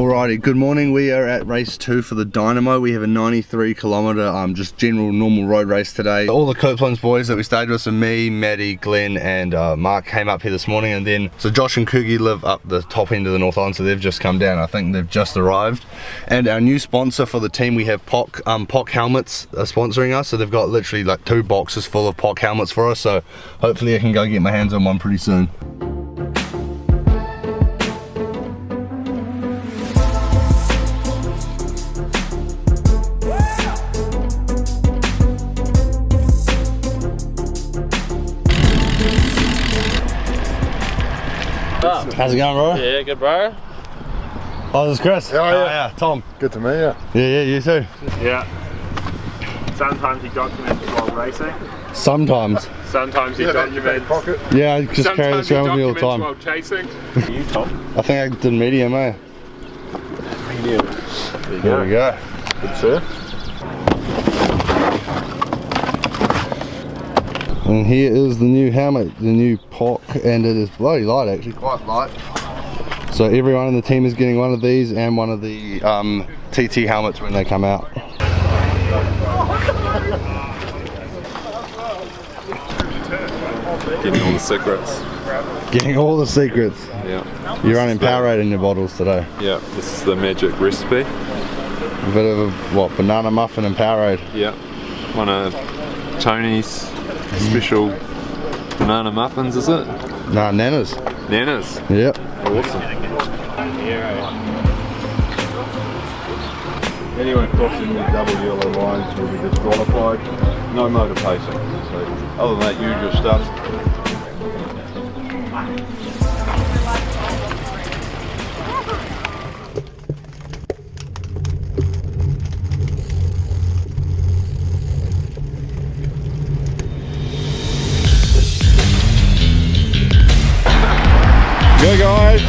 Alrighty, good morning. We are at race 2 for the Dynamo. We have a 93 kilometre just general normal road race today. All the Couplands boys that we stayed with, so me, Maddie, Glenn and Mark came up here this morning, and then so Josh and Coogie live up the top end of the North Island, so they've just come down. I think they've just arrived. And our new sponsor for the team, we have POC helmets are sponsoring us, so they've got literally like 2 boxes full of POC helmets for us, so hopefully I can go get my hands on one pretty soon. How's it going, bro? Yeah, good, bro. Oh, this is Chris. Oh, yeah. Tom. Good to meet you. Yeah, you too. Yeah. Sometimes he documents while racing. Sometimes. Sometimes he documents. Pocket. Yeah, I just carry this around with me all the time. While chasing. You, Tom? I think I did medium, eh? Medium. There we go. Good, sir. And here is the new helmet, the new POC, and it is bloody light, actually, quite light. So everyone in the team is getting one of these and one of the TT helmets when they come out. Getting all the secrets. Getting all the secrets. Yeah. You're running Powerade in your bottles today. Yeah, this is the magic recipe. A bit of a, what, banana muffin and Powerade? Yeah. One of Tony's special banana muffins, is it? Nah, Nana's. Nana's. Yep. Awesome. Anyone crossing the double yellow lines will be disqualified. No motivation. So other than that usual stuff. Go guys!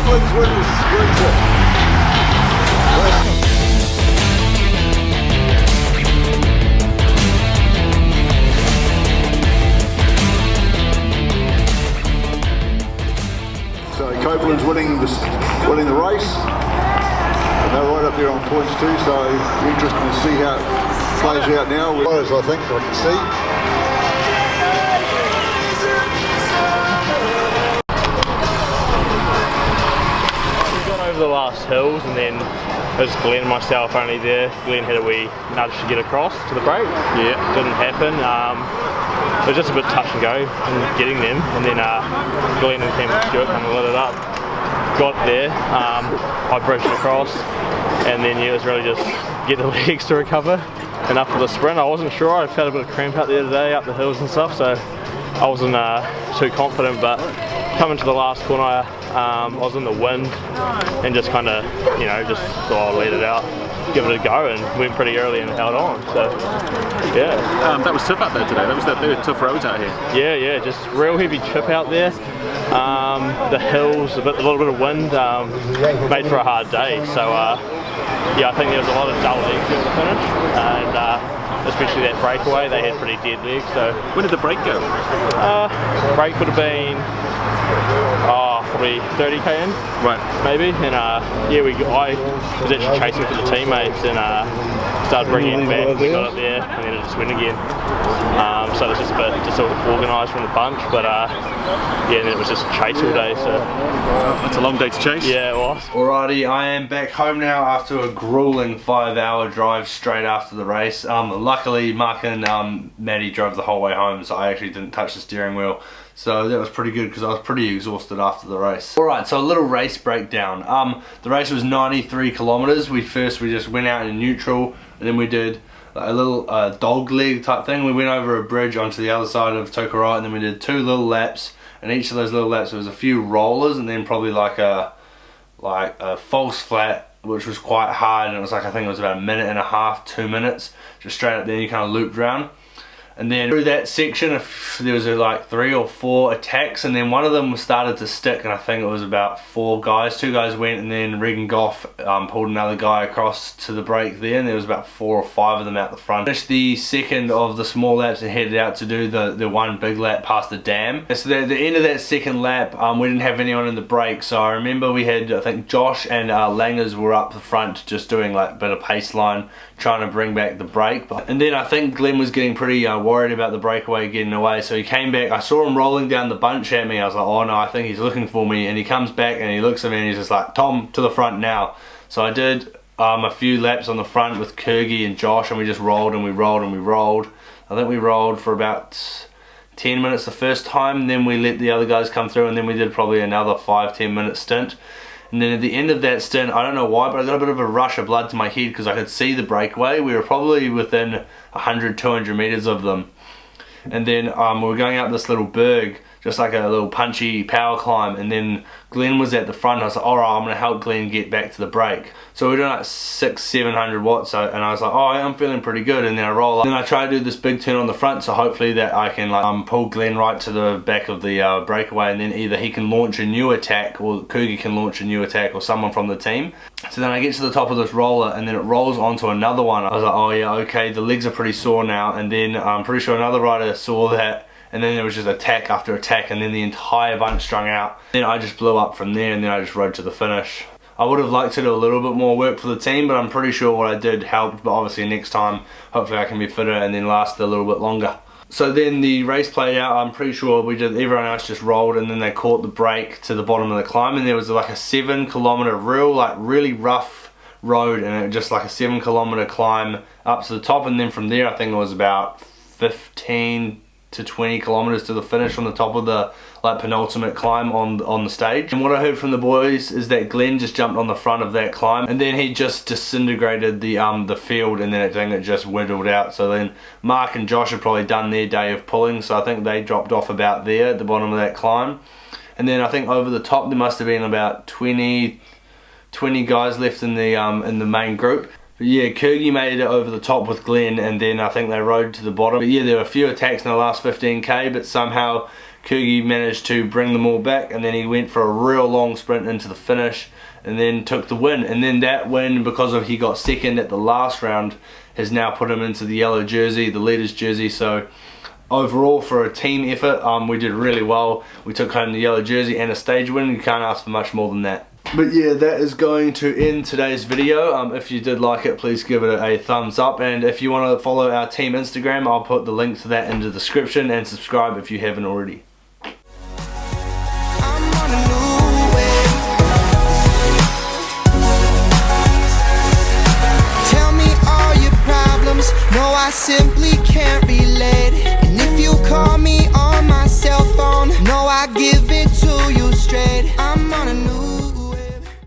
Couplands win the sprinter. So Couplands winning the race, and they're right up there on points too. So interesting to see how it plays out now. Players, I think I can see. The last hills, and then it was Glenn and myself only there. Glenn had a wee nudge to get across to the break. Yeah, didn't happen. It was just a bit touch and go in getting them, and then Glenn and Tim Stewart kind of lit it up. Got there, I bridged across, and then yeah, it was really just get the legs to recover enough for the sprint. I wasn't sure. I felt a bit of cramp out there today, up the hills and stuff, so I wasn't too confident. But coming to the last corner, I was in the wind and just kind of, you know, just thought I'd let it out, give it a go, and went pretty early and held on. So yeah. That was tough out there today. They were tough roads out here. Yeah, just real heavy chip out there. The hills, a little bit of wind, made for a hard day. So yeah, I think there was a lot of dull legs at the finish, and especially that breakaway, they had pretty dead legs. So when did the break go? Break would have been probably 30k in, right? Maybe. And yeah, I was actually chasing for the teammates and started bringing it back. We got it there, and then it just went again. So it was just a bit disorganised from the bunch, but yeah, and then it was just chase all day. So it's a long day to chase. Yeah, it was. Alrighty, I am back home now after a grueling 5-hour drive straight after the race. Luckily, Mark and Maddie drove the whole way home, so I actually didn't touch the steering wheel. So that was pretty good because I was pretty exhausted after the race. Alright, so a little race breakdown. The race was 93 kilometers. We just went out in neutral, and then we did a little dog leg type thing. We went over a bridge onto the other side of Tokarai, and then we did 2 little laps. And each of those little laps, there was a few rollers, and then probably like a false flat, which was quite hard. And it was like, I think it was about 1.5 minutes, 2 minutes, just straight up there. You kind of looped round. And then through that section, there was like 3 or 4 attacks, and then one of them started to stick, and I think it was about 4 guys. 2 guys went, and then Regan Goff pulled another guy across to the break there, and there was about 4 or 5 of them out the front. Finished the second of the small laps and headed out to do the one big lap past the dam. And so at the end of that second lap, we didn't have anyone in the break, so I remember we had, I think Josh and Langers were up the front just doing like a bit of pace line, trying to bring back the break. And then I think Glenn was getting pretty worried about the breakaway getting away, so he came back. I saw him rolling down the bunch at me. I was like, oh no, I think he's looking for me. And he comes back and he looks at me and he's just like, Tom, to the front now. So I did a few laps on the front with Kurgi and Josh, and we just rolled and we rolled and we rolled. I think we rolled for about 10 minutes the first time, and then we let the other guys come through, and then we did probably another 5-10 minute stint. And then at the end of that stint, I don't know why, but I got a bit of a rush of blood to my head because I could see the breakaway. We were probably within 100-200 meters of them. And then we were going up this little berg, just like a little punchy power climb, and then Glenn was at the front. I was like, alright, I'm going to help Glenn get back to the break. So we were doing like 600-700 watts, and I was like, oh, I'm feeling pretty good. And then I roll up, and then I try to do this big turn on the front, so hopefully that I can like pull Glenn right to the back of the breakaway, and then either he can launch a new attack, or Kurgi can launch a new attack, or someone from the team. So then I get to the top of this roller, and then it rolls onto another one. I was like, oh yeah, okay, the legs are pretty sore now. And then I'm pretty sure another rider saw that, and then there was just attack after attack, and then the entire bunch strung out. Then I just blew up from there, and then I just rode to the finish. I would have liked to do a little bit more work for the team, but I'm pretty sure what I did helped. But obviously next time, hopefully I can be fitter and then last a little bit longer. So then the race played out. I'm pretty sure everyone else just rolled, and then they caught the break to the bottom of the climb, and there was like a 7-kilometer really rough road, and it just like a 7-kilometer climb up to the top, and then from there I think it was about 15 to 20 kilometers to the finish on the top of the like penultimate climb on the stage. And what I heard from the boys is that Glenn just jumped on the front of that climb, and then he just disintegrated the field, and then it just whittled out. So then Mark and Josh had probably done their day of pulling, so I think they dropped off about there at the bottom of that climb. And then I think over the top there must have been about 20 guys left in the main group. But yeah, Kurgi made it over the top with Glenn, and then I think they rode to the bottom. But yeah, there were a few attacks in the last 15k, but somehow Kurgi managed to bring them all back, and then he went for a real long sprint into the finish and then took the win. And then that win, because of he got second at the last round, has now put him into the yellow jersey, the leader's jersey. So overall, for a team effort, we did really well. We took home the yellow jersey and a stage win. You can't ask for much more than that. But yeah, that is going to end today's video. If you did like it, please give it a thumbs up, and if you want to follow our team Instagram, I'll put the link to that in the description, and subscribe if you haven't already. No, I simply can't relate. And if you call me on my cell phone, no, I give it to you straight. I'm on a new